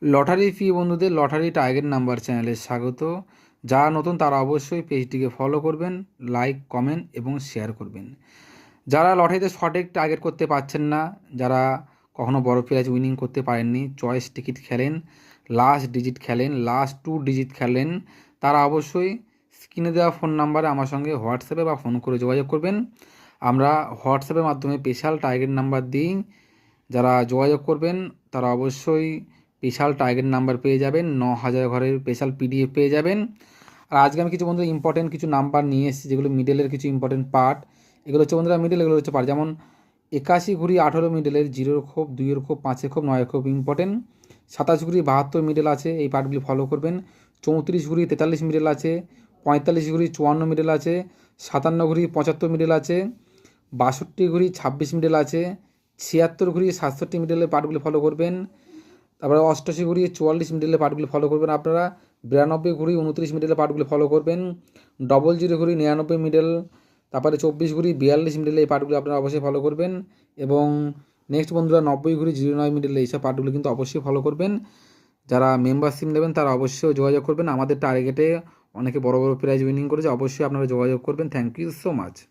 Lottery প্রিয় বন্ধুদের lottery target number চ্যানেলে স্বাগত। যারা নতুন তারা অবশ্যই পেজটিকে ফলো করবেন, লাইক, কমেন্ট এবং শেয়ার করবেন। যারা লটারিতে সঠিক টার্গেট করতে পারছেন না, যারা কখনো বড় প্রাইজ উইনিং করতে পারেননি, চয়েস টিকিট খেলেন, লাস্ট ডিজিট খেলেন, লাস্ট 2 ডিজিট খেলেন, তারা অবশ্যই স্ক্রিনে দেওয়া ফোন নাম্বারে আমার সঙ্গে হোয়াটসঅ্যাপে বা ফোন করে যোগাযোগ করবেন। আমরা হোয়াটসঅ্যাপের মাধ্যমে স্পেশাল টার্গেট নাম্বার দিই। যারা যোগাযোগ করবেন তারা অবশ্যই স্পেশাল টার্গেট নাম্বার পেয়ে যাবেন, 9,000 ঘরের স্পেশাল পিডিএফ পেয়ে যাবেন। আর আজকে আমি কিছু বন্ধু ইম্পর্টেন্ট কিছু নাম্বার নিয়ে এসেছি, যেগুলো মিডলের কিছু ইম্পর্টেন্ট পার্ট। এগুলো হচ্ছে বন্ধুরা মিডল, এগুলো হচ্ছে পার্ট। যেমন 81 ঘুরি 18 মিডলের, 0 খোপ, 2 খোপ, 5 খোপ, 9 খোপ ইম্পর্টেন্ট। 27 ঘুরি 72 মিডল আছে, এই পার্টগুলি ফলো করবেন। 34 ঘুরি 43 মিডল আছে, 45 ঘুরি 54 মিডল আছে, 57 ঘুরি 75 মিডল আছে, 62 ঘুরি 26 মিডল আছে, 76 ঘুরি 67 মিডলের পার্টগুলি ফলো করবেন। তারপরে 88 ঘুরি 44 মিডলের পার্টগুলি ফলো করবেন আপনারা। 92 ঘুরি 29 মিডলের পার্টগুলি ফলো করবেন। 00 ঘুরি 99 মিডল, তারপরে 24 ঘুরি 42 মিডলে এই পার্টগুলি আপনারা অবশ্যই ফলো করবেন। এবং নেক্সট বন্ধুরা 90 ঘুরি 09 মিডলে এইসব পার্টগুলি কিন্তু অবশ্যই ফলো করবেন। যারা মেম্বারশিপ নেবেন তারা অবশ্যই যোগাযোগ করবেন। আমাদের টার্গেটে অনেকে বড় বড় প্রাইজ উইনিং করেছে, অবশ্যই আপনারা যোগাযোগ করবেন। Thank you so much.